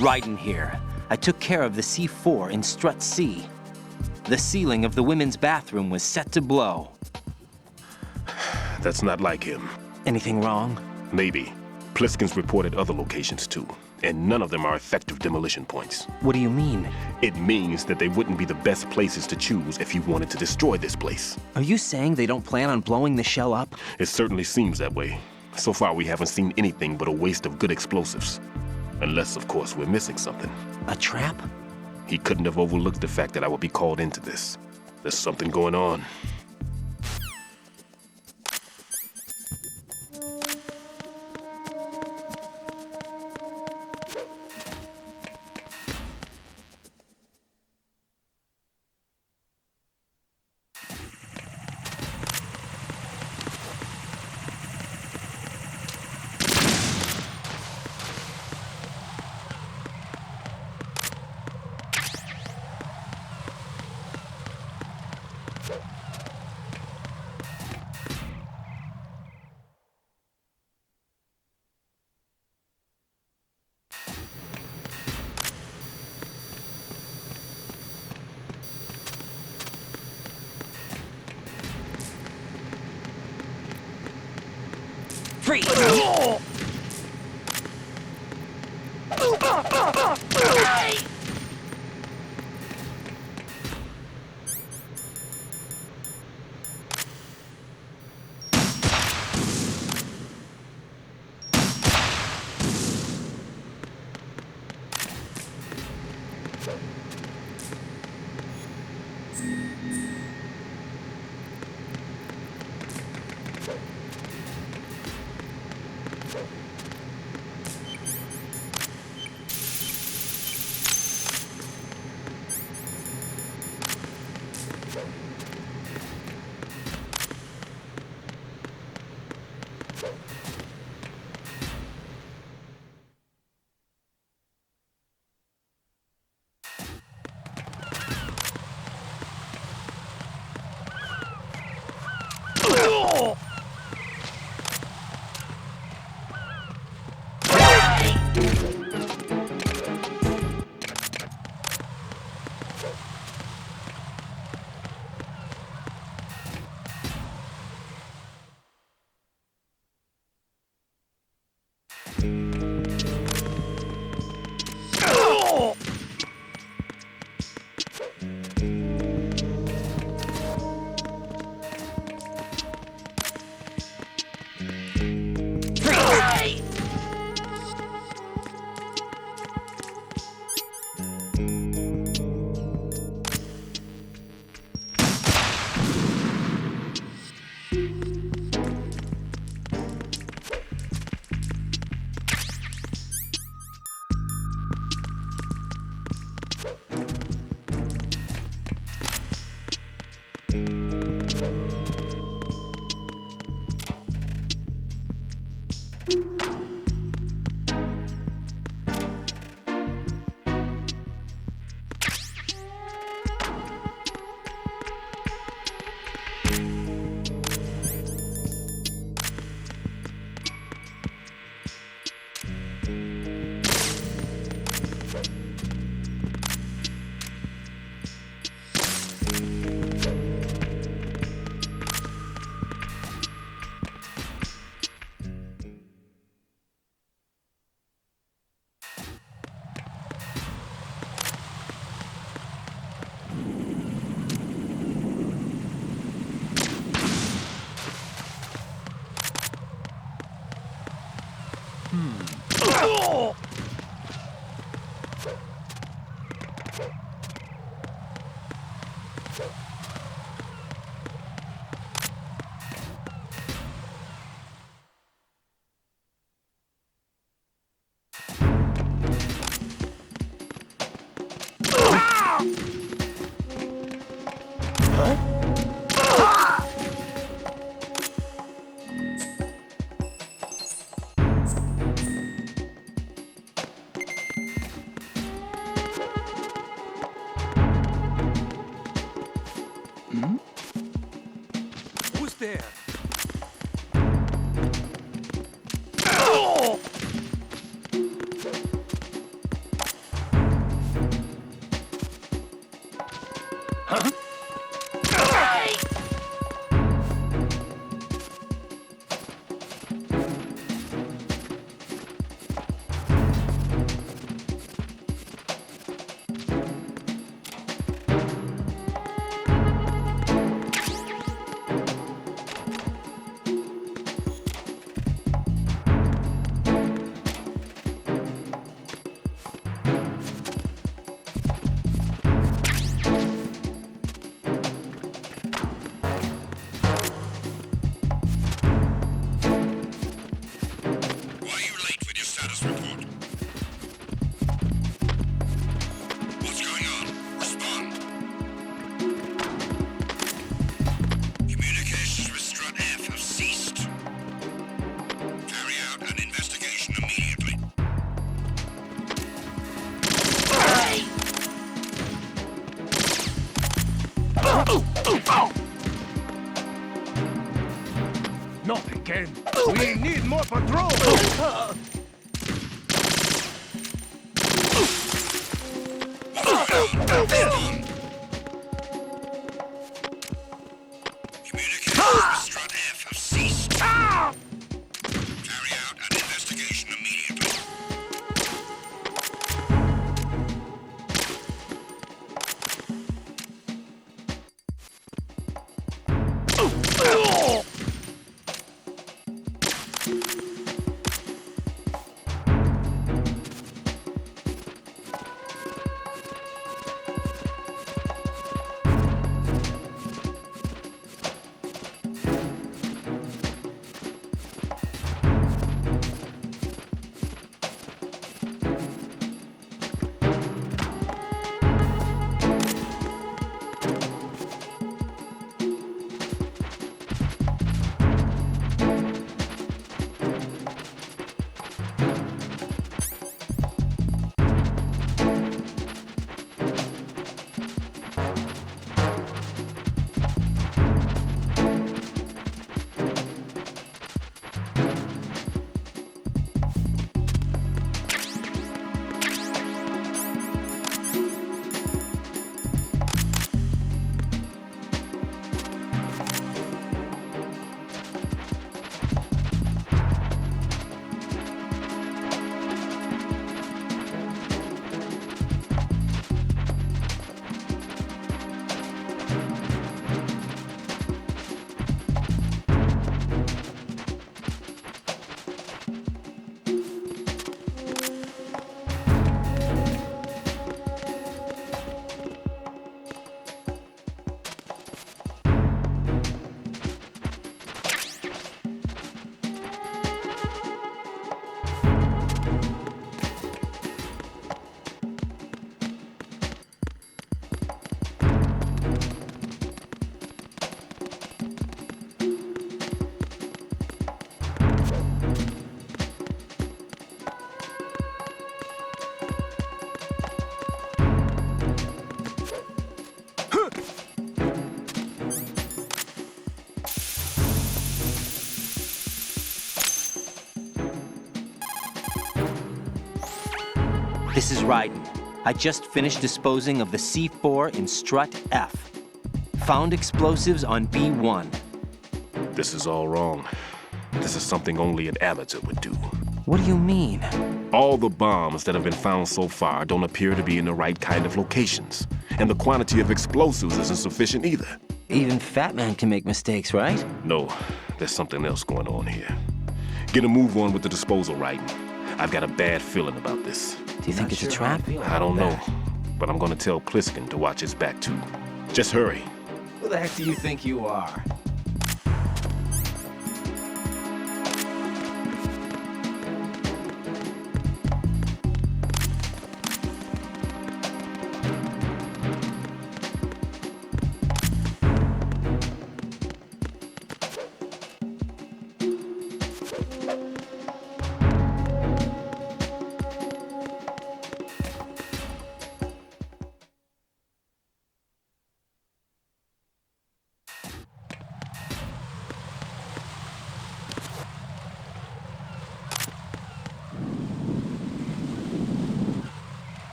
Raiden here. I took care of the C4 in Strut C. The ceiling of the women's bathroom was set to blow. That's not like him. Anything wrong? Maybe. Pliskin's reported other locations too, and none of them are effective demolition points. What do you mean? It means that they wouldn't be the best places to choose if you wanted to destroy this place. Are you saying they don't plan on blowing the shell up? It certainly seems that way. So far, we haven't seen anything but a waste of good explosives. Unless, of course, we're missing something. A trap? He couldn't have overlooked the fact that I would be called into this. There's something going on. Freeze! Who's there? Why are you late with your status report? What's going on? Respond. Communications with Strut F have ceased. Carry out an investigation immediately. Not again. We need more patrol. Respond. Communications with Strut F have ceased. Carry out an investigation immediately. This is Raiden. I just finished disposing of the C4 in Strut F. Found explosives on B1. This is all wrong. This is something only an amateur would do. What do you mean? All the bombs that have been found so far don't appear to be in the right kind of locations. And the quantity of explosives isn't sufficient either. Even Fat Man can make mistakes, right? No, there's something else going on here. Get a move on with the disposal, Raiden. I've got a bad feeling about this. Do you think it's a trap? I don't know, but I'm gonna tell Pliskin to watch his back too. Just hurry. Who the heck do you think you are?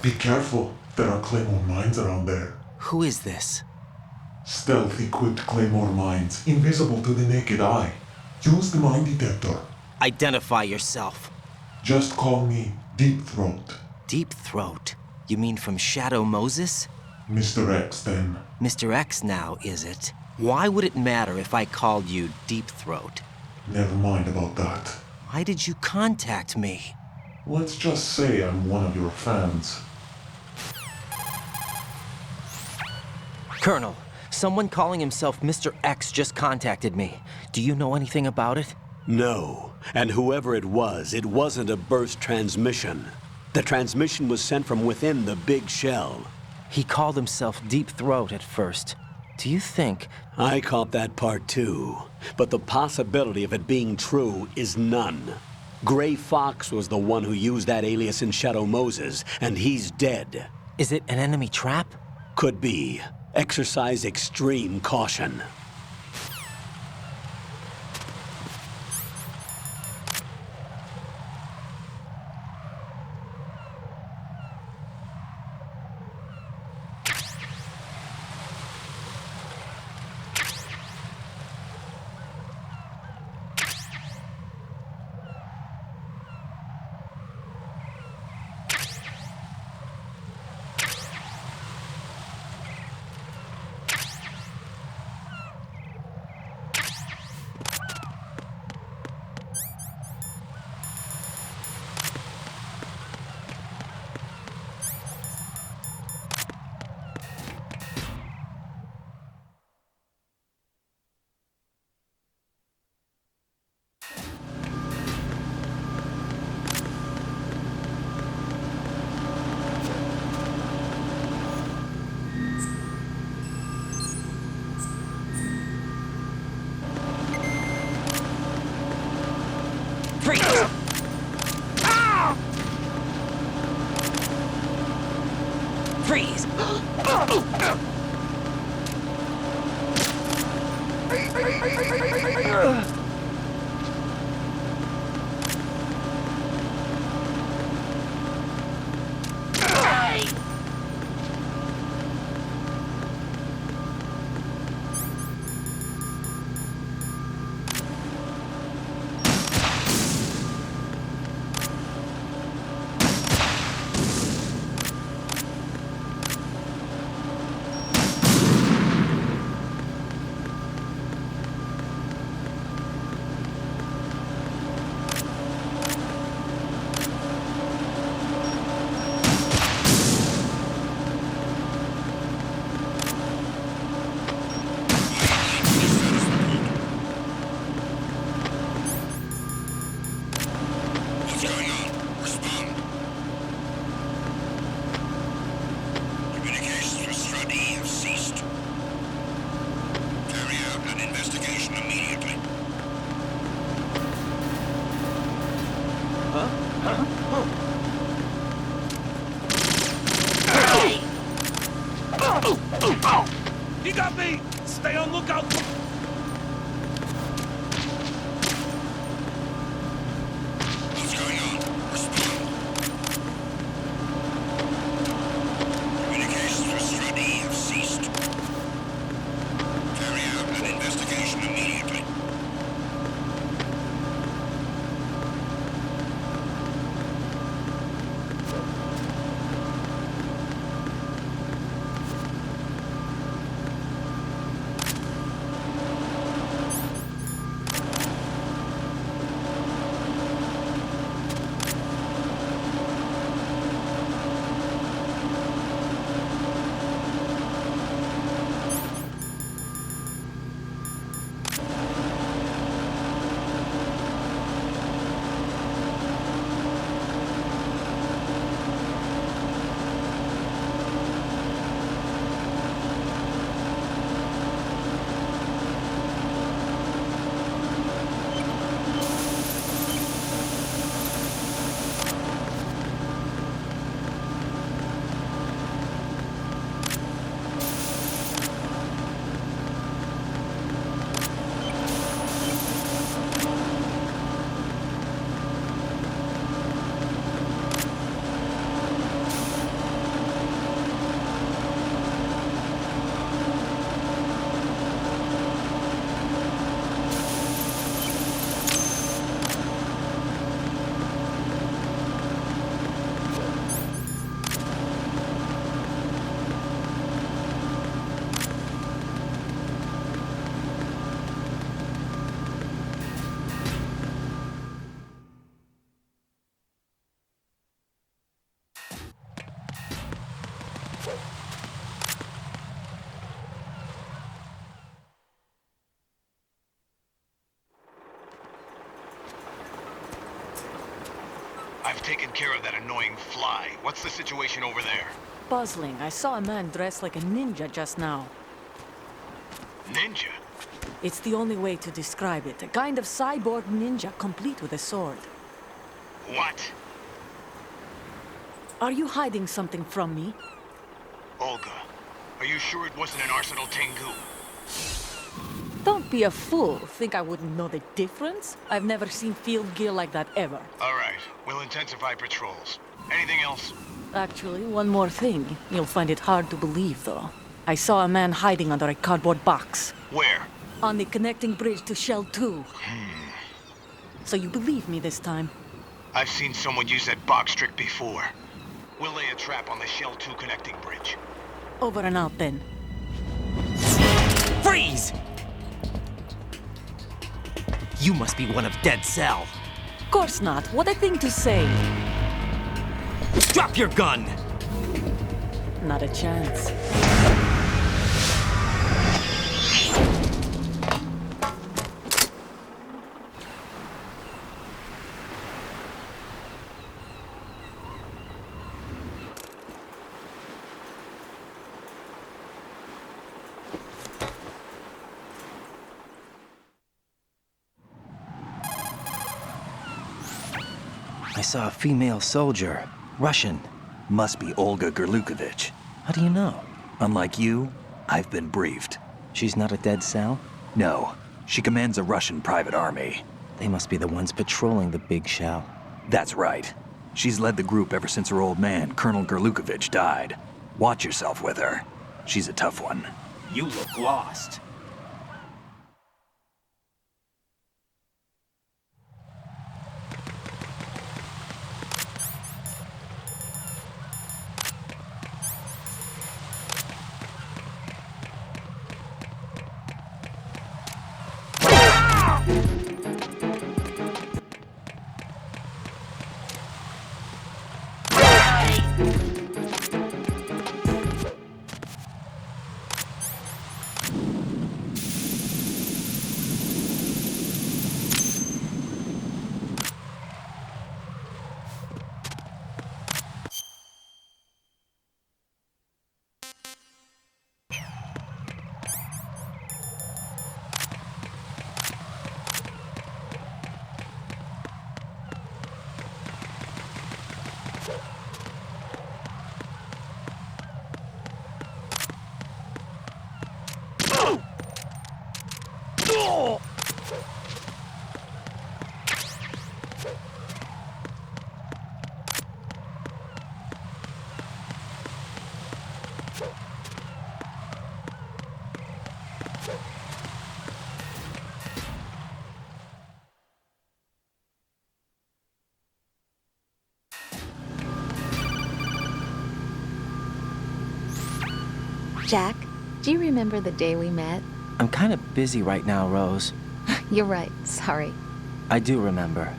Be careful. There are Claymore mines around there. Who is this? Stealth-equipped Claymore mines, invisible to the naked eye. Use the mine detector. Identify yourself. Just call me Deep Throat. Deep Throat? You mean from Shadow Moses? Mr. X, then. Mr. X now, is it? Why would it matter if I called you Deep Throat? Never mind about that. Why did you contact me? Let's just say I'm one of your fans. Colonel, someone calling himself Mr. X just contacted me. Do you know anything about it? No, and whoever it wasn't a burst transmission. The transmission was sent from within the big shell. He called himself Deep Throat at first. Do you think... I caught that part too, but the possibility of it being true is none. Gray Fox was the one who used that alias in Shadow Moses, and he's dead. Is it an enemy trap? Could be. Exercise extreme caution. Freeze! Freeze! What's going on? Respond. Communications with Strut E have ceased. Carry out an investigation immediately. You got me! Stay on lookout! What's going on? Respond. Communications with Strut E have ceased. Carry out an investigation immediately. taken care of that annoying fly. What's the situation over there? Puzzling. I saw a man dressed like a ninja just now. Ninja? It's the only way to describe it. A kind of cyborg ninja, complete with a sword. What? Are you hiding something from me? Olga, are you sure it wasn't an Arsenal Tengu? Don't be a fool. Think I wouldn't know the difference? I've never seen field gear like that ever. All right, we'll intensify patrols. Anything else? Actually, one more thing. You'll find it hard to believe, though. I saw a man hiding under a cardboard box. Where? On the connecting bridge to Shell 2. So you believe me this time? I've seen someone use that box trick before. We'll lay a trap on the Shell 2 connecting bridge. Over and out, then. Freeze! You must be one of Dead Cell. Of course not. What a thing to say. Drop your gun! Not a chance. I saw a female soldier. Russian. Must be Olga Gerlukovich. How do you know? Unlike you, I've been briefed. She's not a Dead Cell? No, she commands a Russian private army. They must be the ones patrolling the Big Shell. That's right. She's led the group ever since her old man, Colonel Gerlukovich, died. Watch yourself with her. She's a tough one. You look lost. Jack, do you remember the day we met? I'm kind of busy right now, Rose. You're right, sorry. I do remember.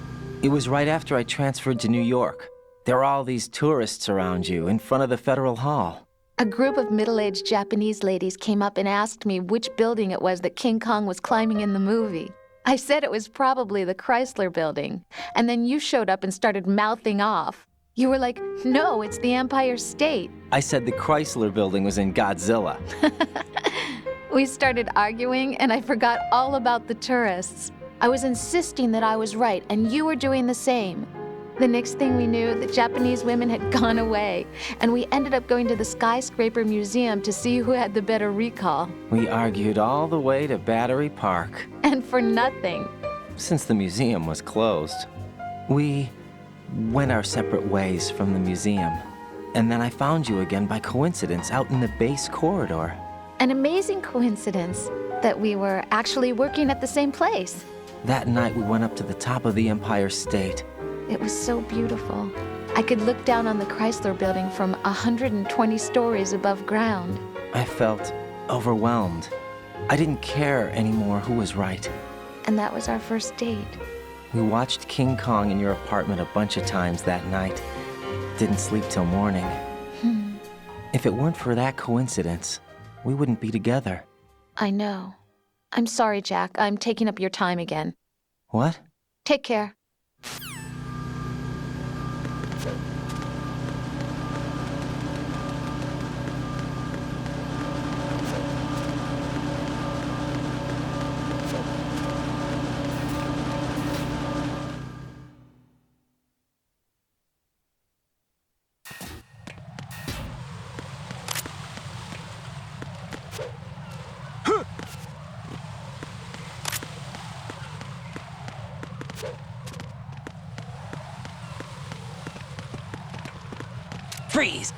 It was right after I transferred to New York. There are all these tourists around you in front of the Federal Hall. A group of middle-aged Japanese ladies came up and asked me which building it was that King Kong was climbing in the movie. I said it was probably the Chrysler Building, and then you showed up and started mouthing off. You were like, no, it's the Empire State. I said the Chrysler Building was in Godzilla. We started arguing, and I forgot all about the tourists. I was insisting that I was right, and you were doing the same. The next thing we knew, the Japanese women had gone away, and we ended up going to the Skyscraper Museum to see who had the better recall. We argued all the way to Battery Park. And for nothing. Since the museum was closed, we went our separate ways from the museum. And then I found you again by coincidence out in the base corridor. An amazing coincidence that we were actually working at the same place. That night we went up to the top of the Empire State. It was so beautiful. I could look down on the Chrysler Building from 120 stories above ground. I felt overwhelmed. I didn't care anymore who was right. And that was our first date. We watched King Kong in your apartment a bunch of times that night. Didn't sleep till morning. If it weren't for that coincidence, we wouldn't be together. I know. I'm sorry, Jack. I'm taking up your time again. What? Take care. Freeze!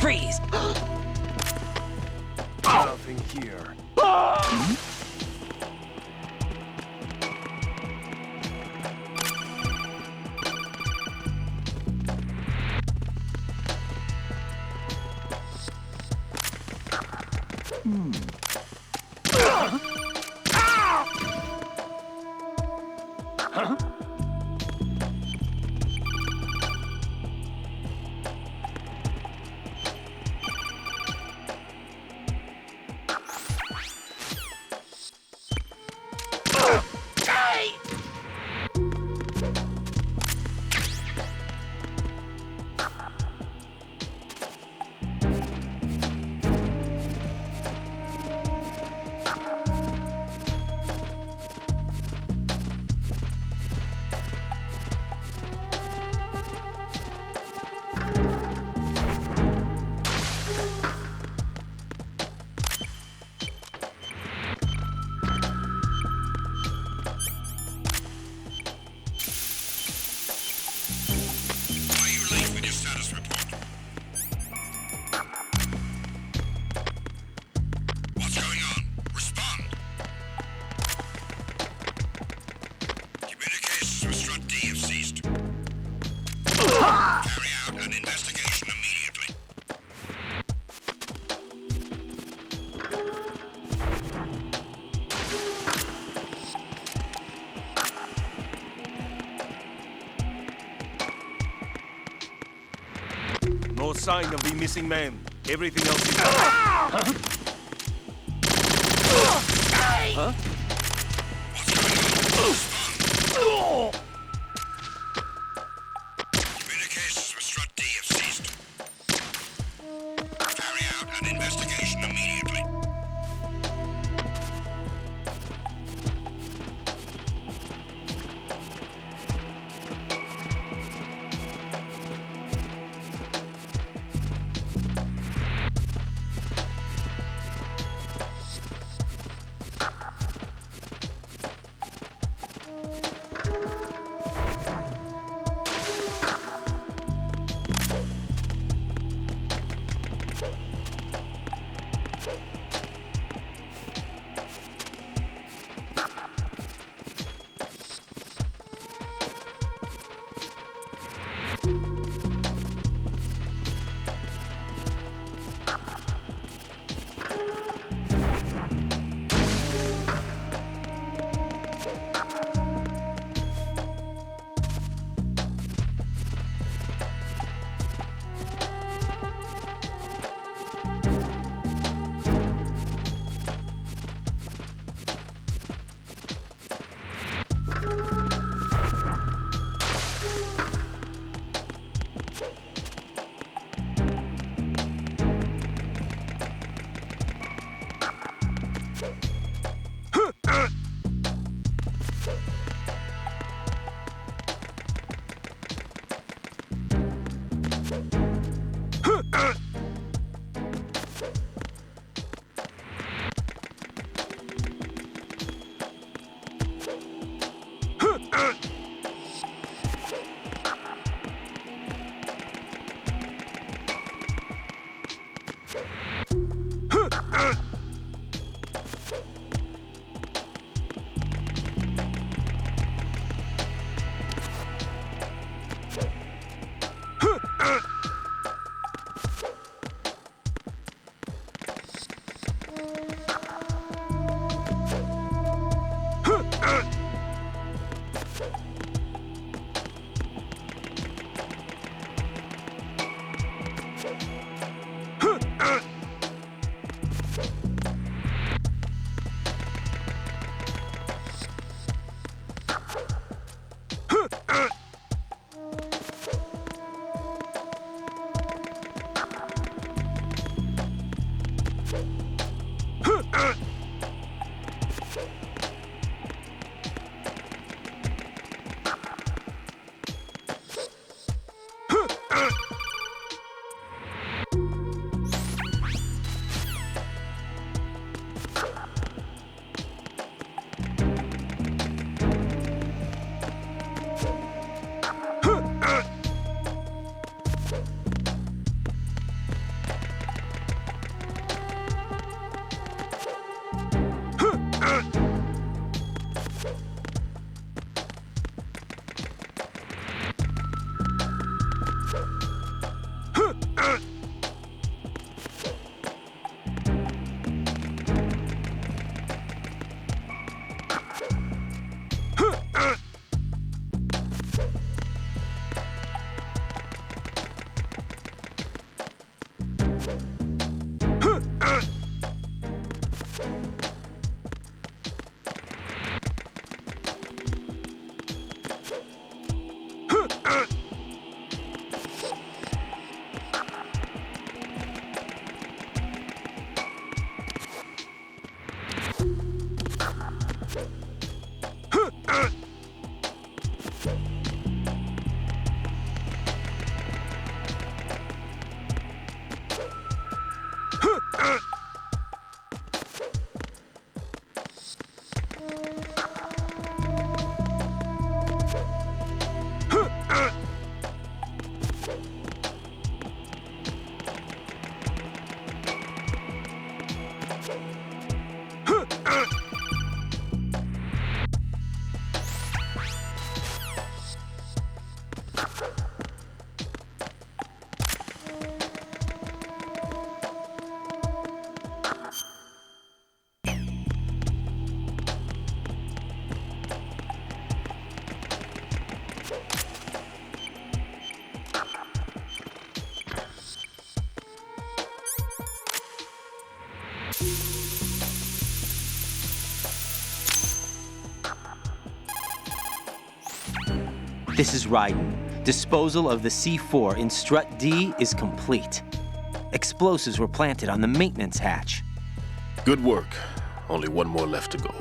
Freeze! Nothing here. Are you late with your status report? What's going on? Respond. Communications with Strut D have ceased. Carry out an investigation immediately. No sign of the missing man. Everything else is... Huh? Communications with Strut D have ceased. Carry out an investigation immediately. This is Raiden. Disposal of the C4 in Strut D is complete. Explosives were planted on the maintenance hatch. Good work. Only one more left to go.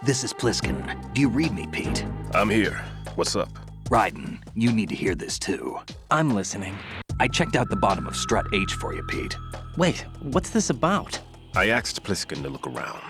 This is Pliskin. Do you read me, Pete? I'm here. What's up? Raiden, you need to hear this too. I'm listening. I checked out the bottom of Strut H for you, Pete. Wait, what's this about? I asked Pliskin to look around.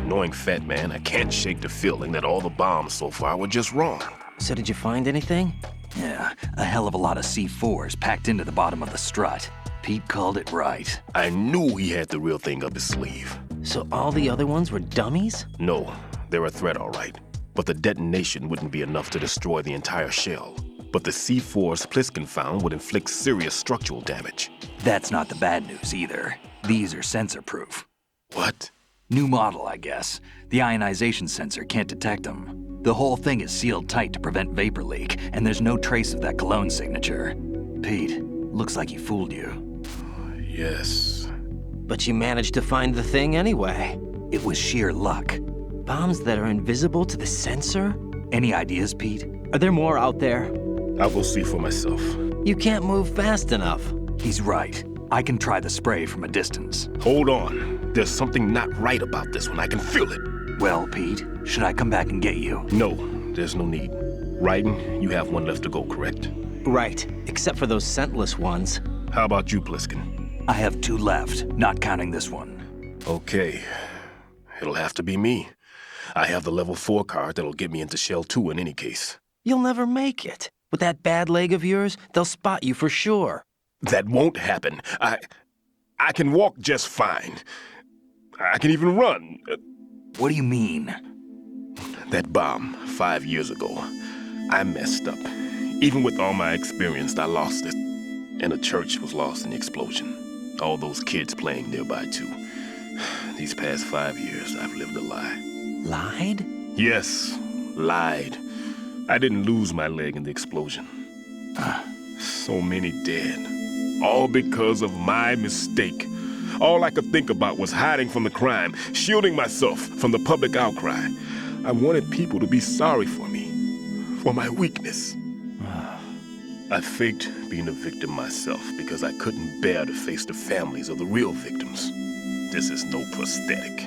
Knowing Fat Man, I can't shake the feeling that all the bombs so far were just wrong. So did you find anything? Yeah, a hell of a lot of C4s packed into the bottom of the strut. Pete called it right. I knew he had the real thing up his sleeve. So all the other ones were dummies? No, they're a threat, all right. But the detonation wouldn't be enough to destroy the entire shell. But the C4s Pliskin found would inflict serious structural damage. That's not the bad news either. These are sensor-proof. What? New model, I guess. The ionization sensor can't detect them. The whole thing is sealed tight to prevent vapor leak, and there's no trace of that cologne signature. Pete, looks like he fooled you. Yes. But you managed to find the thing anyway. It was sheer luck. Bombs that are invisible to the sensor? Any ideas, Pete? Are there more out there? I'll go see for myself. You can't move fast enough. He's right. I can try the spray from a distance. Hold on. There's something not right about this one. I can feel it. Well, Pete, should I come back and get you? No, there's no need. Raiden, you have one left to go, correct? Right, except for those scentless ones. How about you, Pliskin? I have 2 left, not counting this one. Okay. It'll have to be me. I have the level 4 card that'll get me into Shell 2 in any case. You'll never make it. With that bad leg of yours, they'll spot you for sure. That won't happen. I can walk just fine. I can even run. What do you mean? That bomb 5 years ago. I messed up. Even with all my experience, I lost it. And the church was lost in the explosion. All those kids playing nearby, too. These past 5 years, I've lived a lie. Lied? Yes, lied. I didn't lose my leg in the explosion. So many dead. All because of my mistake. All I could think about was hiding from the crime, shielding myself from the public outcry. I wanted people to be sorry for me, for my weakness. I faked being a victim myself because I couldn't bear to face the families of the real victims. This is no prosthetic.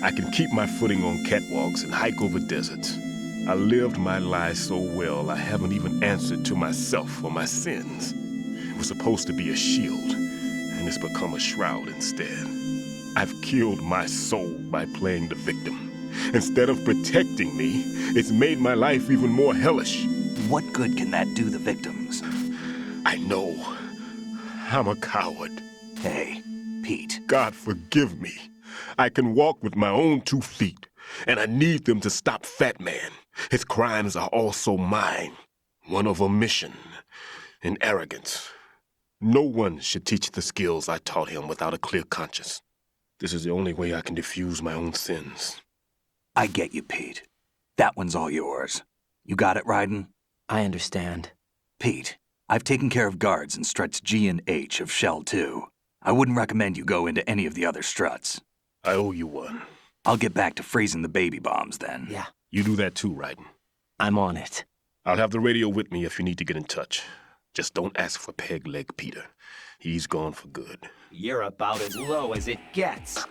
I can keep my footing on catwalks and hike over deserts. I lived my lie so well I haven't even answered to myself for my sins. It was supposed to be a shield, and it's become a shroud instead. I've killed my soul by playing the victim. Instead of protecting me, it's made my life even more hellish. What good can that do the victims? I know. I'm a coward. Hey, Pete. God forgive me. I can walk with my own 2 feet, and I need them to stop Fat Man. His crimes are also mine. One of omission and arrogance. No one should teach the skills I taught him without a clear conscience. This is the only way I can diffuse my own sins. I get you, Pete. That one's all yours. You got it, Raiden? I understand. Pete, I've taken care of guards in struts G and H of Shell 2. I wouldn't recommend you go into any of the other struts. I owe you one. I'll get back to freezing the baby bombs then. Yeah, You do that too, Raiden. I'm on it. I'll have the radio with me if you need to get in touch. Just don't ask for Peg Leg Peter. He's gone for good. You're about as low as it gets.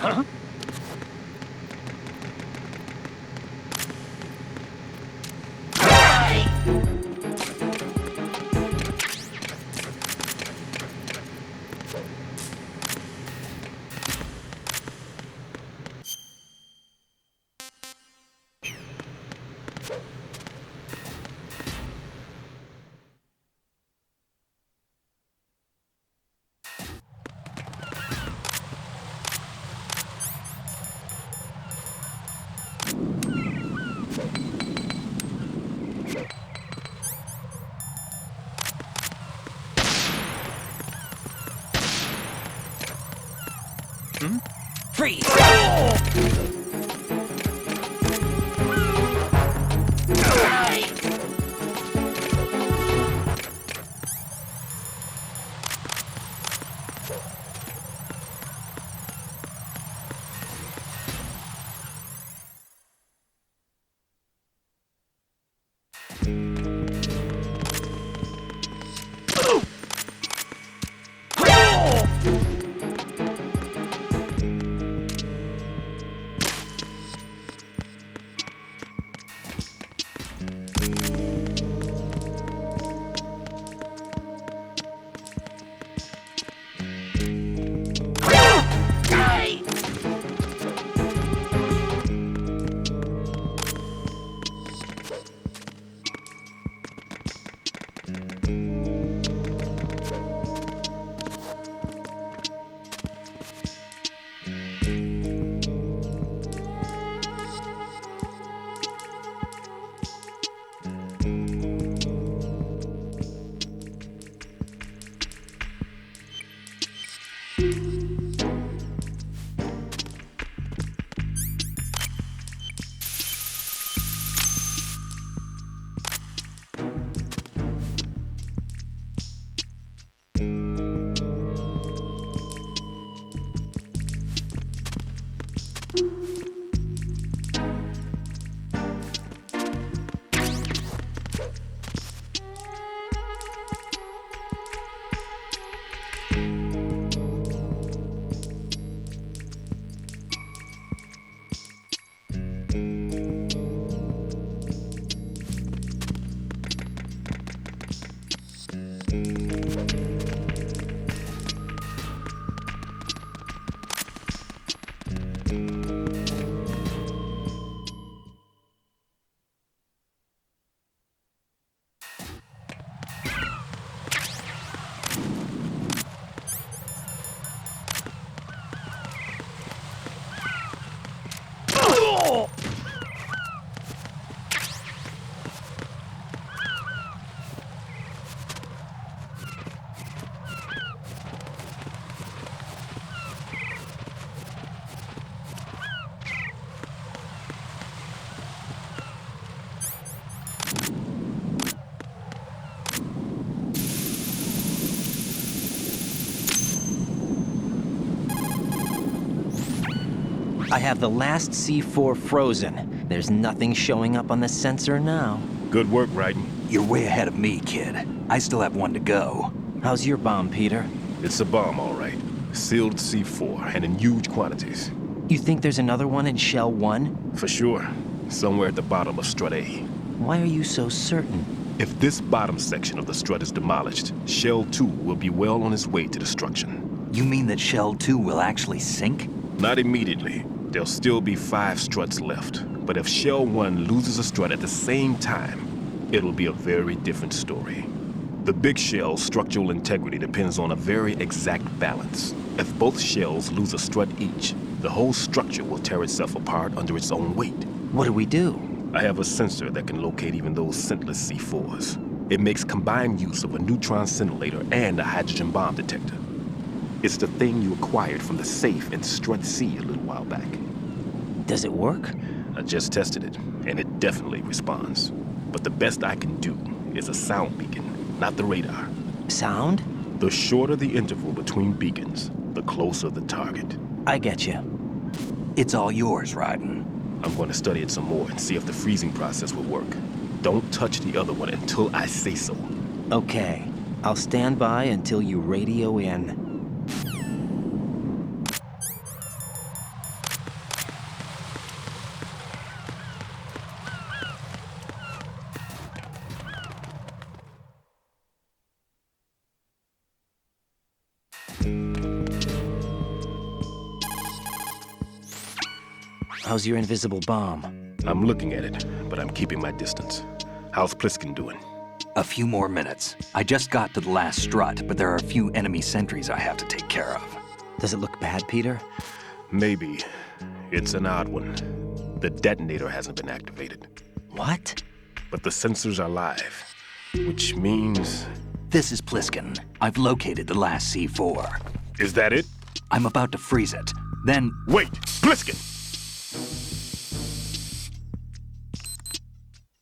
Huh? Freeze! I have the last C4 frozen. There's nothing showing up on the sensor now. Good work, Raiden. You're way ahead of me, kid. I still have one to go. How's your bomb, Peter? It's a bomb, all right. Sealed C4, and in huge quantities. You think there's another one in Shell 1? For sure. Somewhere at the bottom of Strut A. Why are you so certain? If this bottom section of the strut is demolished, Shell 2 will be well on its way to destruction. You mean that Shell 2 will actually sink? Not immediately. There'll still be 5 struts left. But if Shell 1 loses a strut at the same time, it'll be a very different story. The big shell's structural integrity depends on a very exact balance. If both shells lose a strut each, the whole structure will tear itself apart under its own weight. What do we do? I have a sensor that can locate even those scentless C4s. It makes combined use of a neutron scintillator and a hydrogen bomb detector. It's the thing you acquired from the safe in Strut C a little while back. Does it work? I just tested it, and it definitely responds. But the best I can do is a sound beacon, not the radar. Sound? The shorter the interval between beacons, the closer the target. I get you. It's all yours, Raiden. I'm going to study it some more and see if the freezing process will work. Don't touch the other one until I say so. Okay. I'll stand by until you radio in. How's your invisible bomb? I'm looking at it, but I'm keeping my distance. How's Pliskin doing? A few more minutes. I just got to the last strut, but there are a few enemy sentries I have to take care of. Does it look bad, Peter? Maybe. It's an odd one. The detonator hasn't been activated. What? But the sensors are live, which means... This is Pliskin. I've located the last C4. Is that it? I'm about to freeze it. Then... Wait! Pliskin!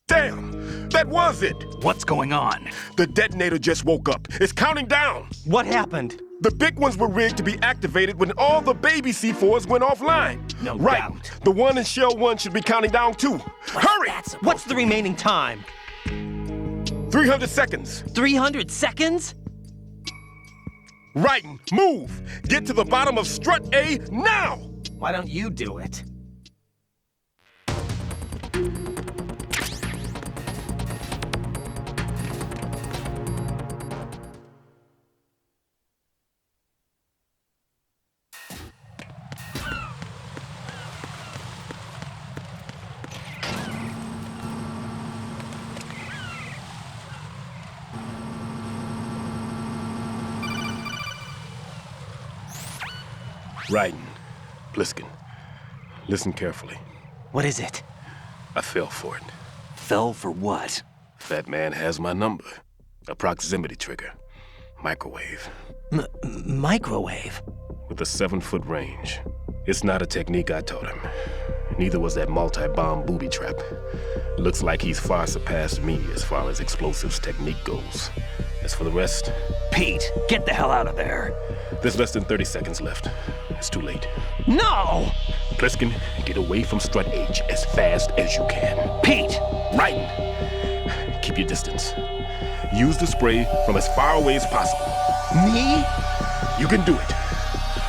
Damn! That was it! What's going on? The detonator just woke up. It's counting down! What happened? The big ones were rigged to be activated when all the baby C4s went offline. No right. doubt. The one in Shell 1 should be counting down too. Hurry! What's the remaining time? 300 seconds. 300 seconds? Raiden, move! Get to the bottom of strut A now! Why don't you do it? Raiden, Pliskin, listen carefully. What is it? I fell for it. Fell for what? Fat man has my number. A proximity trigger. Microwave. Microwave? With a 7-foot range. It's not a technique I taught him. Neither was that multi-bomb booby trap. Looks like he's far surpassed me as far as explosives technique goes. As for the rest... Pete, get the hell out of there. There's less than 30 seconds left. It's too late. No! Pliskin, get away from Strut H as fast as you can. Pete! Raiden, keep your distance. Use the spray from as far away as possible. Me? You can do it.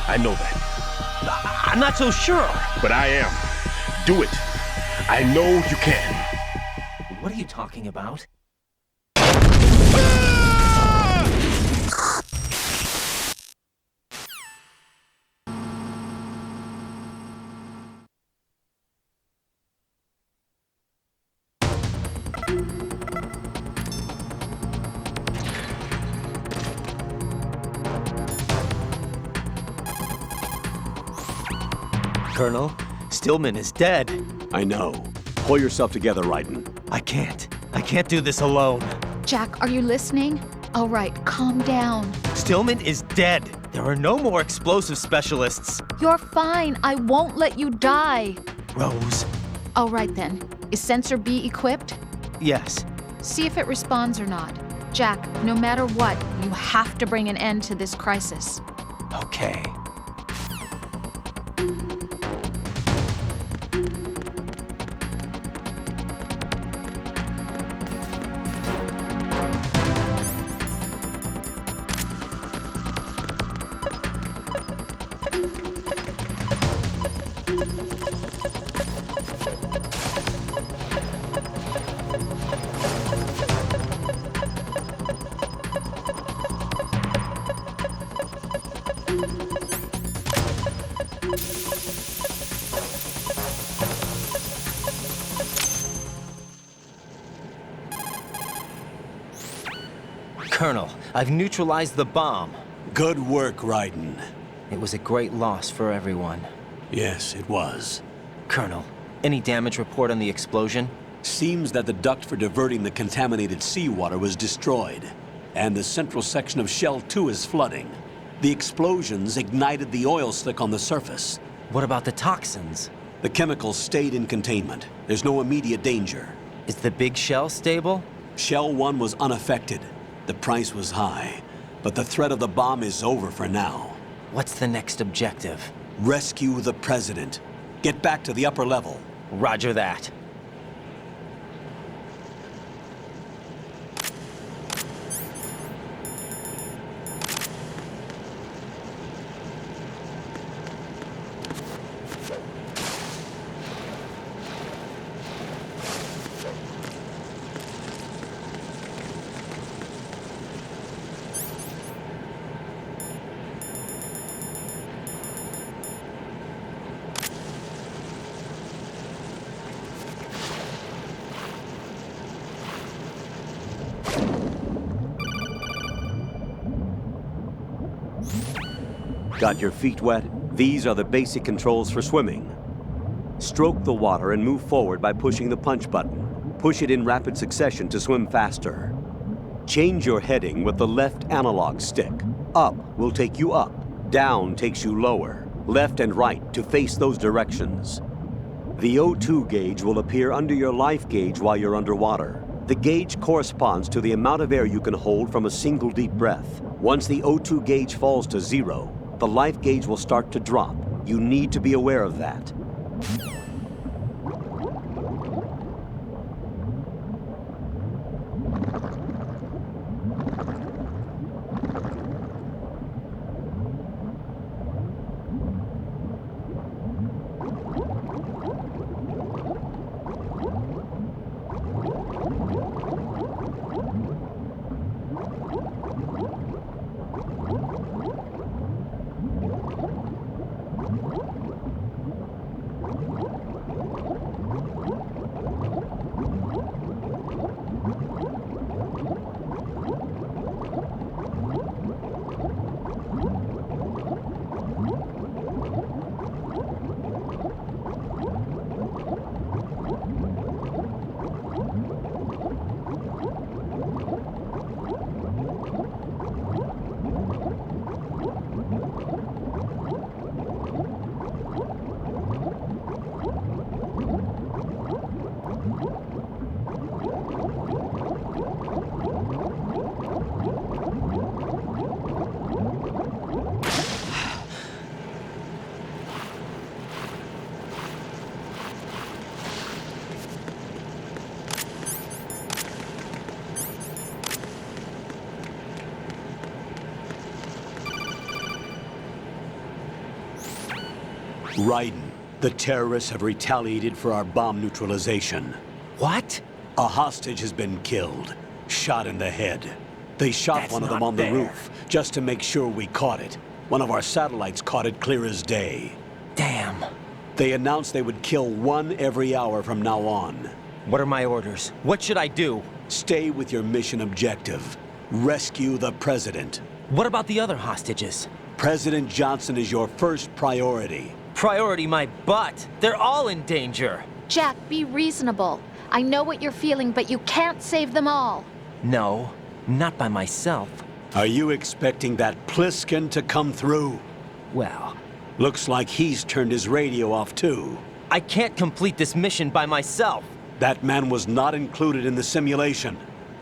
I know that. I'm not so sure. But I am. Do it. I know you can. What are you talking about? Colonel, Stillman is dead. I know. Pull yourself together, Raiden. I can't. I can't do this alone. Jack, are you listening? All right, calm down. Stillman is dead. There are no more explosive specialists. You're fine. I won't let you die. Rose. All right then. Is Sensor B equipped? Yes. See if it responds or not. Jack, no matter what, you have to bring an end to this crisis. Okay. Colonel, I've neutralized the bomb. Good work, Raiden. It was a great loss for everyone. Yes, it was. Colonel, any damage report on the explosion? Seems that the duct for diverting the contaminated seawater was destroyed, and the central section of Shell 2 is flooding. The explosions ignited the oil slick on the surface. What about the toxins? The chemicals stayed in containment. There's no immediate danger. Is the big shell stable? Shell 1 was unaffected. The price was high, but the threat of the bomb is over for now. What's the next objective? Rescue the President. Get back to the upper level. Roger that. Got your feet wet? These are the basic controls for swimming. Stroke the water and move forward by pushing the punch button. Push it in rapid succession to swim faster. Change your heading with the left analog stick. Up will take you up. Down takes you lower. Left and right to face those directions. The O2 gauge will appear under your life gauge while you're underwater. The gauge corresponds to the amount of air you can hold from a single deep breath. Once the O2 gauge falls to 0, the life gauge will start to drop. You need to be aware of that. Raiden, the terrorists have retaliated for our bomb neutralization. What? A hostage has been killed, shot in the head. They shot That's one of them not on the fair. roof, just to make sure we caught it. One of our satellites caught it clear as day. Damn. They announced they would kill one every hour from now on. What are my orders? What should I do? Stay with your mission objective. Rescue the president. What about the other hostages? President Johnson is your first priority. Priority my butt. They're all in danger. Jack, be reasonable. I know what you're feeling, but you can't save them all. No, not by myself. Are you expecting that Pliskin to come through? Well, Looks like he's turned his radio off too. I can't complete this mission by myself. That man was not included in the simulation.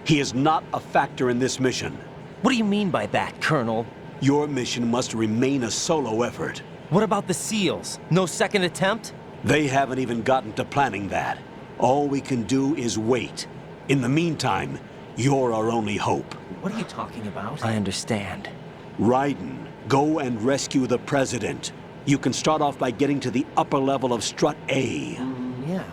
He is not a factor in this mission. What do you mean by that, Colonel? Your mission must remain a solo effort. What about the SEALs? No second attempt? They haven't even gotten to planning that. All we can do is wait. In the meantime, you're our only hope. What are you talking about? I understand. Raiden, go and rescue the president. You can start off by getting to the upper level of Strut A. Yeah.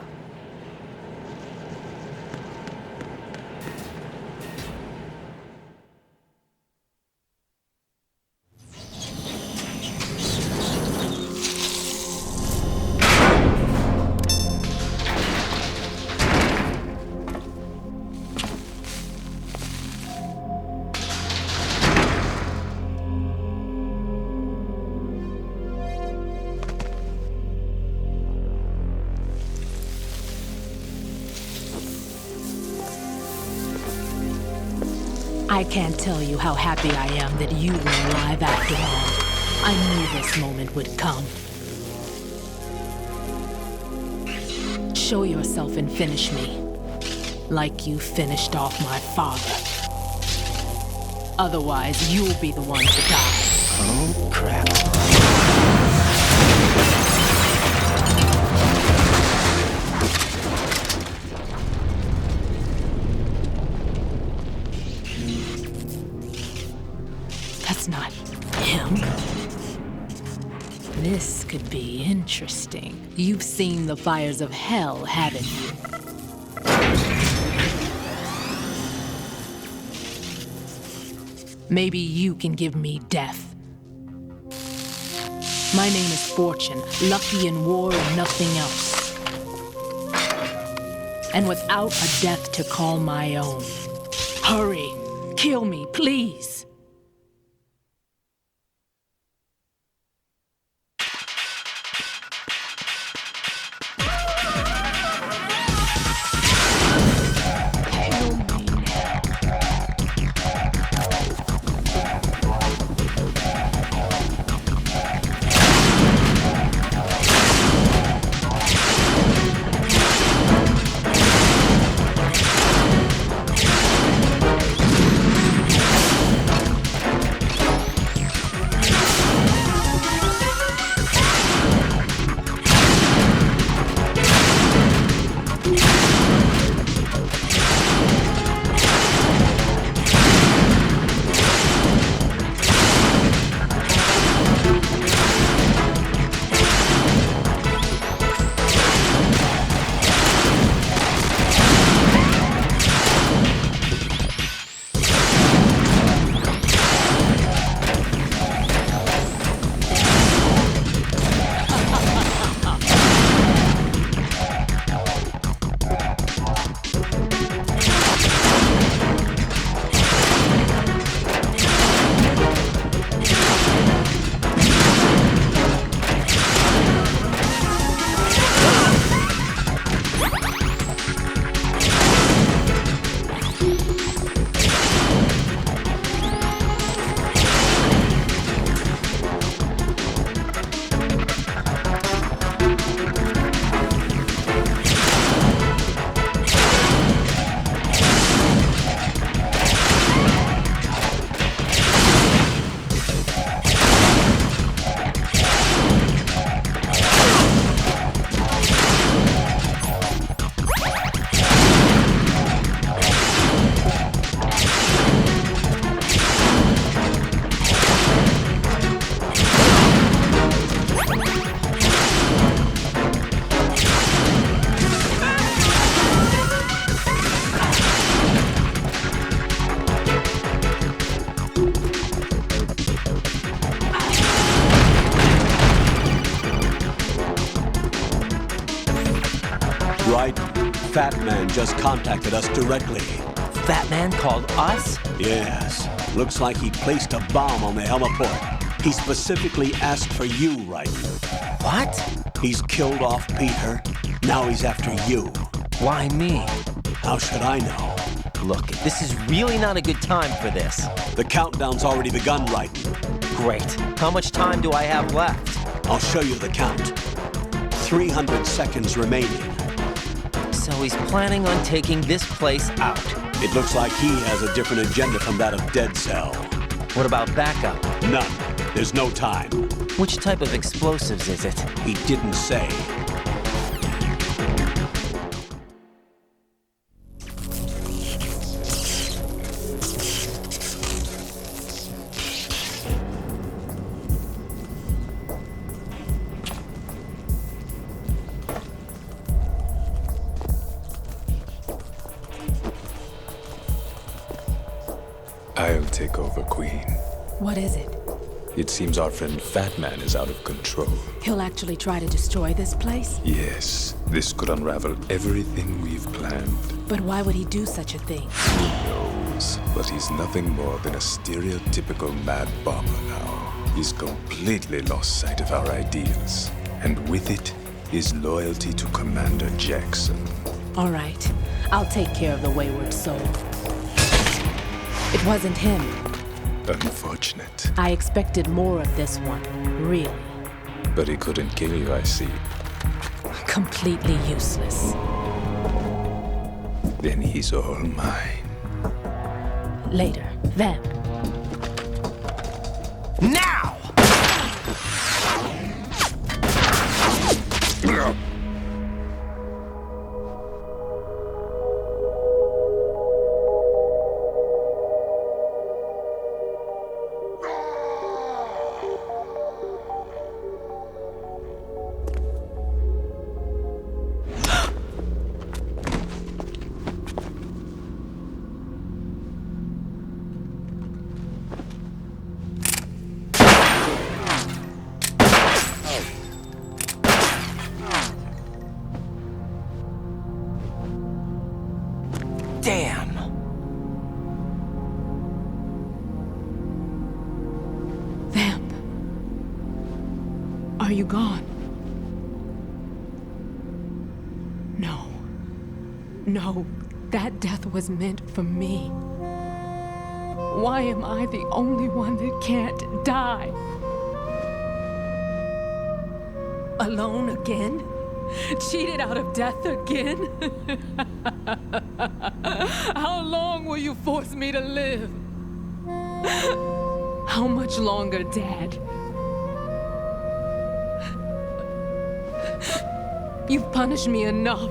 I can't tell you how happy I am that you were alive after all. I knew this moment would come. Show yourself and finish me. Like you finished off my father. Otherwise, you'll be the one to die. Oh, crap. That's not him. This could be interesting. You've seen the fires of hell, haven't you? Maybe you can give me death. My name is Fortune, lucky in war and nothing else. And without a death to call my own. Hurry, kill me, please. Fat Man just contacted us directly. Fat Man called us? Yes. Looks like he placed a bomb on the heliport. He specifically asked for you, Raiden. What? He's killed off Peter. Now he's after you. Why me? How should I know? Look, this is really not a good time for this. The countdown's already begun, Raiden. Great. How much time do I have left? I'll show you the count. 300 seconds remaining. So he's planning on taking this place out. It looks like he has a different agenda from that of Dead Cell. What about backup? None. There's no time. Which type of explosives is it? He didn't say. I'll take over, Queen. What is it? It seems our friend Fat Man is out of control. He'll actually try to destroy this place? Yes, this could unravel everything we've planned. But why would he do such a thing? Who knows? But he's nothing more than a stereotypical mad bomber now. He's completely lost sight of our ideals. And with it, his loyalty to Commander Jackson. All right. I'll take care of the wayward soul. It wasn't him. Unfortunate. I expected more of this one, really. But he couldn't kill you, I see. Completely useless. Then he's all mine. Later, then. Now! Damn! Vamp. Are you gone? No. No, that death was meant for me. Why am I the only one that can't die? Alone again? Cheated out of death again? How long will you force me to live? How much longer, Dad? You've punished me enough.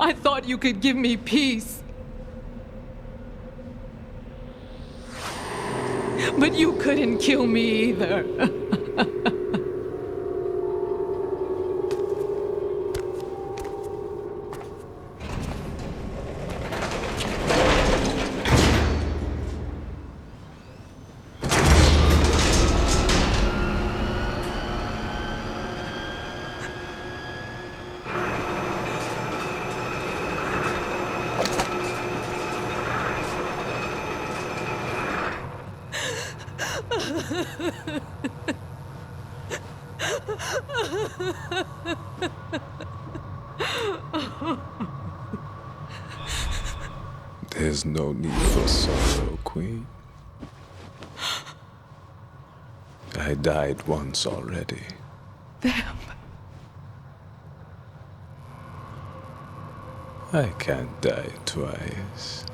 I thought you could give me peace. But you couldn't kill me either. There's no need for sorrow, Queen. I died once already. Vamp. I can't die twice.